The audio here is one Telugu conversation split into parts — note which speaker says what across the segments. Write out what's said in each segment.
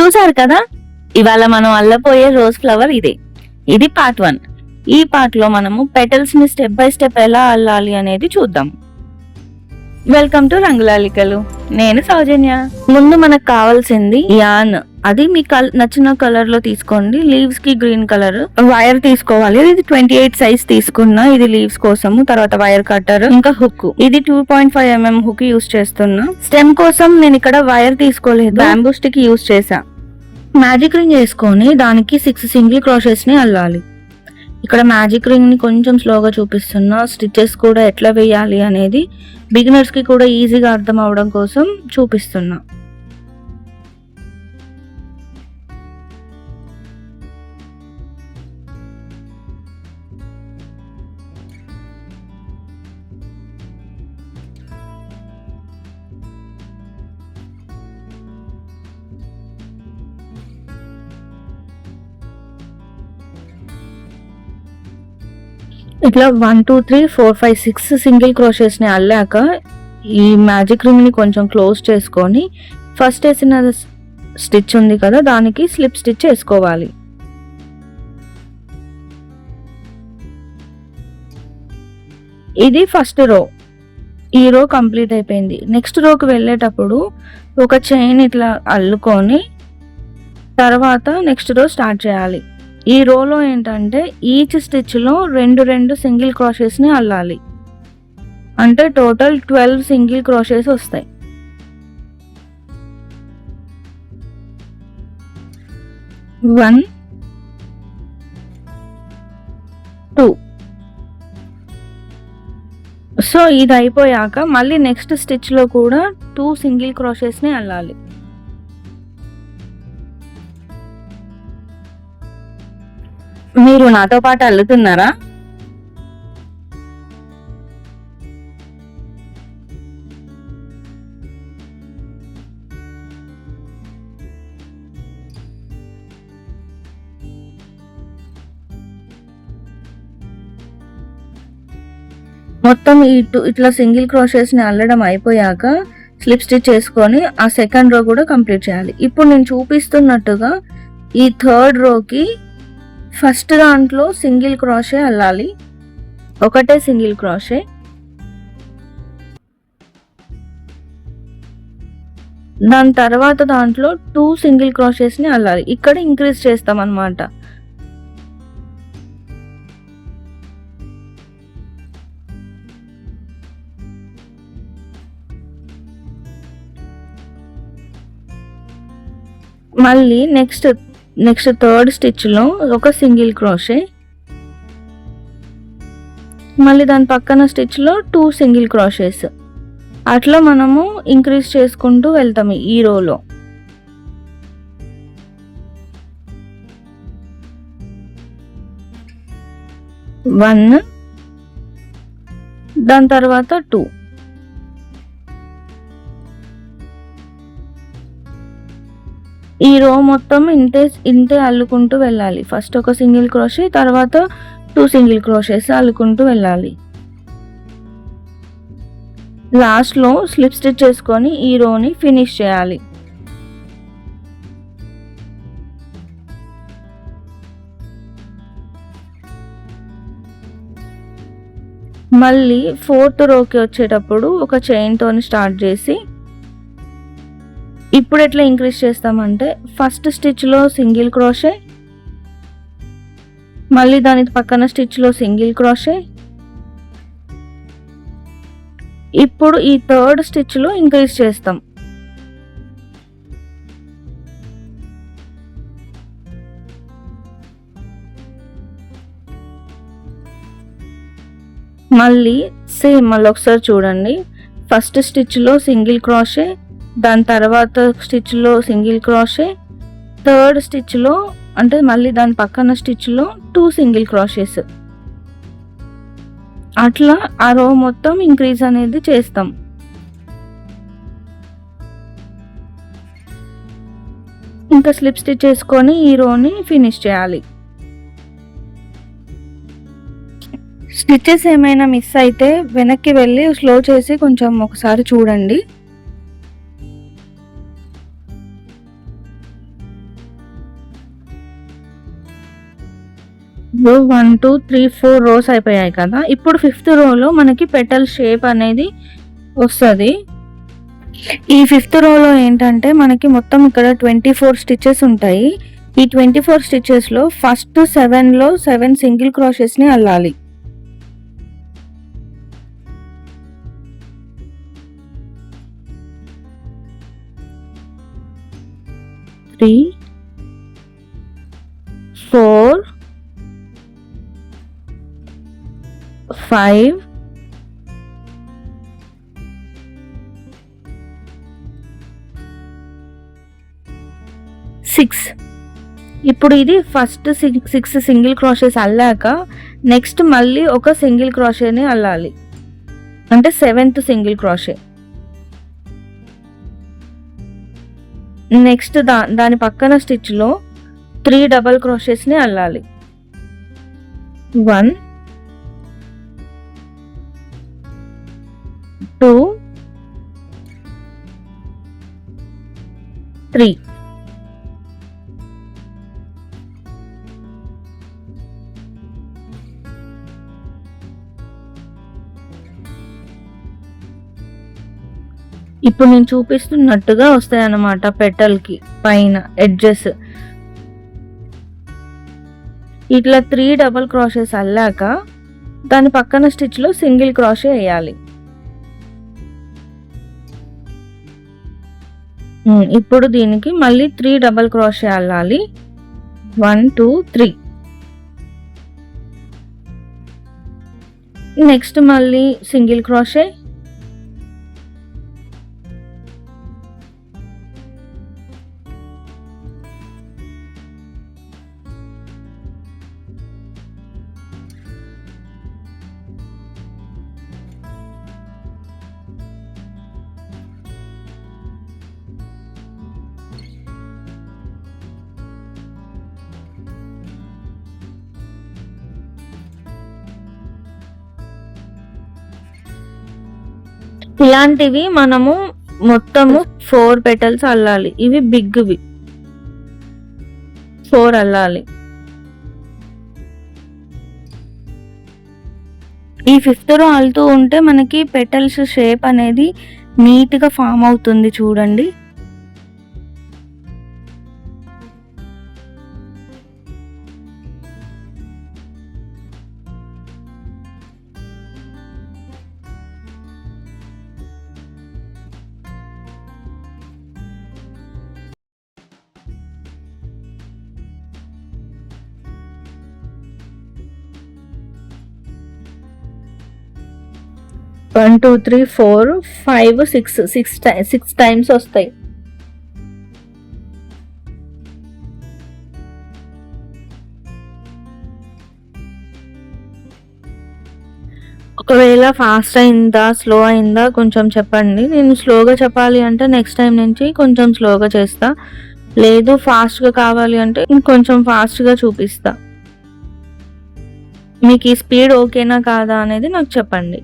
Speaker 1: చూసారు కదా, ఇవాళ మనం అల్లపోయే రోజ్ ఫ్లవర్ ఇదే. ఇది పార్ట్ 1. ఈ పార్ట్ లో మనము పెటల్స్ ని స్టెప్ బై స్టెప్ ఎలా అల్లాలి అనేది చూద్దాం. వెల్కమ్ టు రంగులాలికలు. నేను సౌజన్య. ముందు మనకు కావాల్సింది యాన్. అది మీ నచ్చిన కలర్ లో తీసుకోండి. లీవ్స్ కి గ్రీన్ కలర్. వైర్ తీసుకోవాలి. ఇది 28 సైజ్ తీసుకున్నా. ఇది లీవ్స్ కోసము. తర్వాత వైర్ కట్టర్, ఇంకా హుక్. ఇది 2.5 mm హుక్ యూస్ చేస్తున్నా. స్టెమ్ కోసం నేను ఇక్కడ వైర్ తీసుకోలేదు, బ్యాంబూ స్టిక్ యూస్ చేసా. మ్యాజిక్ రింగ్ వేసుకొని దానికి 6 సింగిల్ క్రోషెస్ ని అల్లాలి. ఇక్కడ మ్యాజిక్ రింగ్ ని కొంచెం స్లోగా చూపిస్తున్నా. స్టిచెస్ కూడా ఎట్లా వేయాలి అనేది బిగినర్స్ కి కూడా ఈజీగా అర్థం అవడం కోసం చూపిస్తున్నా. ఇట్లా 1 2 3 4 5 6 సింగిల్ క్రోషెస్ ని అల్లాక ఈ మ్యాజిక్ రింగ్ ని కొంచెం క్లోజ్ చేసుకొని ఫస్ట్ వేసిన స్టిచ్ ఉంది కదా, దానికి స్లిప్ స్టిచ్ వేసుకోవాలి. ఇది ఫస్ట్ రో. ఈ రో కంప్లీట్ అయిపోయింది. నెక్స్ట్ రోకి వెళ్ళేటప్పుడు ఒక చైన్ ఇట్లా అల్లుకొని తర్వాత నెక్స్ట్ రో స్టార్ట్ చేయాలి. ఈ రోలో ఏంటంటే ఈచ్ స్టిచ్ లో రెండు సింగిల్ క్రోషెస్ ని అల్లాలి. అంటే టోటల్ 12 సింగిల్ క్రోషెస్ వస్తాయి. వన్ 2. సో ఇది అయిపోయాక మళ్ళీ నెక్స్ట్ స్టిచ్ లో కూడా 2 సింగిల్ క్రోషెస్ ని అల్లాలి. మీరు నాతో పాటు అల్లుతున్నారా? మొత్తం ఇట్లా సింగిల్ క్రోషెస్ ని అల్లడం అయిపోయాక స్లిప్ స్టిచ్ చేసుకొని ఆ సెకండ్ రో కూడా కంప్లీట్ చేయాలి. ఇప్పుడు నేను చూపిస్తున్నట్టుగా ఈ థర్డ్ రోకి ఫస్ట్ దాంట్లో సింగిల్ క్రోషే అల్లాలి. ఒకటే సింగిల్ క్రోషే. దాని తర్వాత దాంట్లో 2 సింగిల్ క్రోషెస్ ని అల్లాలి. ఇక్కడ ఇంక్రీజ్ చేస్తాం అన్నమాట. మళ్ళీ నెక్స్ట్ థర్డ్ స్టిచ్ లో ఒక సింగిల్ క్రోషే. మళ్ళీ దాని పక్కన స్టిచ్ లో 2 సింగిల్ క్రోషెస్. అట్లా మనము ఇంక్రీజ్ చేసుకుంటూ వెళ్తాము ఈ రోలో. వన్, దాని తర్వాత 2. ఈ రో మొత్తం ఇంతే అల్లుకుంటూ వెళ్ళాలి. ఫస్ట్ ఒక సింగిల్ క్రోషే, తర్వాత 2 సింగిల్ క్రోషెస్ అల్లుకుంటూ వెళ్ళాలి. లాస్ట్ లో స్లిప్ స్టిచ్ చేసుకొని ఈ రోని ఫినిష్ చేయాలి. మళ్ళీ 4th రోకి వచ్చేటప్పుడు ఒక చైన్ తోని స్టార్ట్ చేసి ఇప్పుడు ఎట్లా ఇంక్రీజ్ చేస్తామంటే ఫస్ట్ స్టిచ్ లో సింగిల్ క్రోషే, మళ్ళీ దాని పక్కన స్టిచ్ లో సింగిల్ క్రోషే. ఇప్పుడు ఈ థర్డ్ స్టిచ్ లో ఇంక్రీజ్ చేస్తాం. మళ్ళీ సేమ్ మళ్ళీ ఒకసారి చూడండి. ఫస్ట్ స్టిచ్ లో సింగిల్ క్రోషే, దాని తర్వాత స్టిచ్ లో సింగిల్ క్రోషే, థర్డ్ స్టిచ్ లో అంటే మళ్ళీ దాని పక్కన స్టిచ్ లో 2 సింగిల్ క్రోషెస్. అట్లా ఆ రో మొత్తం ఇంక్రీజ్ అనేది చేస్తాం. ఇంకా స్లిప్ స్టిచ్ చేసుకొని ఈ రోని ఫినిష్ చేయాలి. స్టిచెస్ ఏమైనా మిస్ అయితే వెనక్కి వెళ్ళి స్లో చేసి కొంచెం ఒకసారి చూడండి. ఇప్పుడు 1 2 3 4 రోస్ అయిపోయాయి కదా. ఇప్పుడు 5th రోలో మనకి పెటల్ షేప్ అనేది వస్తుంది. ఈ 5th రోలో ఏంటంటే మనకి మొత్తం ఇక్కడ 24 స్టిచెస్ ఉంటాయి. ఈ 24 స్టిచెస్లో ఫస్ట్ 7లో 7 సింగిల్ క్రోషెస్ని అల్లాలి. త్రీ 4 5 6. ఇప్పుడు ఇది ఫస్ట్ 6 సింగిల్ క్రోషెస్ అల్లాక నెక్స్ట్ మళ్ళీ ఒక సింగిల్ క్రోషేని అల్లాలి, అంటే 7th సింగిల్ క్రోషే. నెక్స్ట్ దాని పక్కన స్టిచ్లో 3 డబల్ క్రోషెస్ని అల్లాలి. 1 2 3. ఇప్పుడు నేను చూపిస్తున్నట్టుగా వస్తాయి అన్నమాట పెటల్కి పైన ఎడ్జెస్. ఇట్లా 3 డబల్ క్రోషెస్ అల్లాక దాని పక్కన స్టిచ్లో సింగిల్ క్రోషే వేయాలి. ఇప్పుడు దీనికి మళ్ళీ 3 డబల్ క్రోషే అల్లాలి. 1 2 3. నెక్స్ట్ మళ్ళీ సింగిల్ క్రోషే. ఇలాంటివి మనము మొత్తము 4 పెటల్స్ అల్లాలి. ఇవి బిగ్వి 4 అల్లాలి. ఈ 5th రో అల్లుతూ ఉంటే మనకి పెటల్స్ షేప్ అనేది నీట్గా ఫామ్ అవుతుంది చూడండి. వన్ టూ త్రీ 4 5 6 టైమ్స్ వస్తాయి. ఒకవేళ ఫాస్ట్ అయిందా స్లో అయిందా కొంచెం చెప్పండి. నేను స్లోగా చెప్పాలి అంటే నెక్స్ట్ టైం నుంచి కొంచెం స్లోగా చేస్తా, లేదు ఫాస్ట్గా కావాలి అంటే ఇంకొంచెం ఫాస్ట్గా చూపిస్తా. మీకు ఈ స్పీడ్ ఓకేనా కాదా అనేది నాకు చెప్పండి.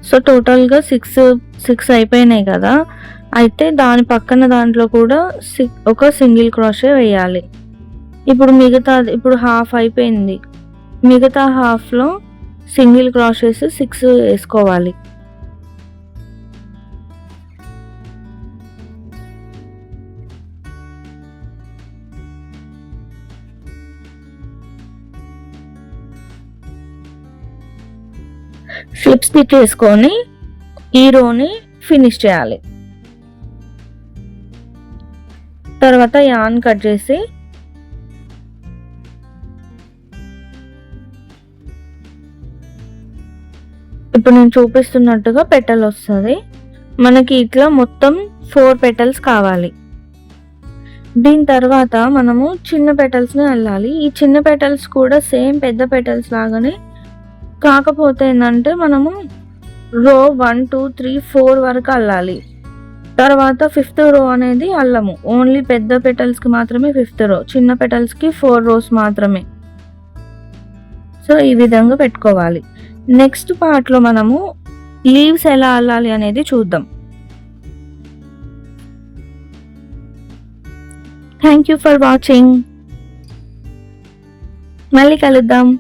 Speaker 1: సో టోటల్గా 6 అయిపోయినాయి కదా. అయితే దాని పక్కన దాంట్లో కూడా ఒక సింగిల్ క్రోషే వేయాలి. ఇప్పుడు హాఫ్ అయిపోయింది. మిగతా హాఫ్లో సింగిల్ క్రోషెస్ 6 వేసుకోవాలి. స్లిప్ స్టిచ్ వేసుకొని ఈ రోని ఫినిష్ చేయాలి. తర్వాత యాన్ కట్ చేసి ఇప్పుడు నేను చూపిస్తున్నట్టుగా పెటల్ వస్తుంది మనకి. ఇట్లా మొత్తం 4 పెటల్స్ కావాలి. దీని తర్వాత మనము చిన్న పెటల్స్ని అల్లాలి. ఈ చిన్న పెటల్స్ కూడా సేమ్ పెద్ద పెటల్స్ లాగానే, కాకపోతే ఏంటంటే మనము రో 1 2 3 4 వరకు అల్లాలి. తర్వాత 5th రో అనేది అల్లము. ఓన్లీ పెద్ద పెటల్స్కి మాత్రమే 5th రో, చిన్న పెటల్స్కి 4 రోస్ మాత్రమే. సో ఈ విధంగా పెట్టుకోవాలి. నెక్స్ట్ పార్ట్ లో మనము లీవ్స్ ఎలా అల్లాలి అనేది చూద్దాం. Thank you for watching. మళ్ళీ కలుద్దాం.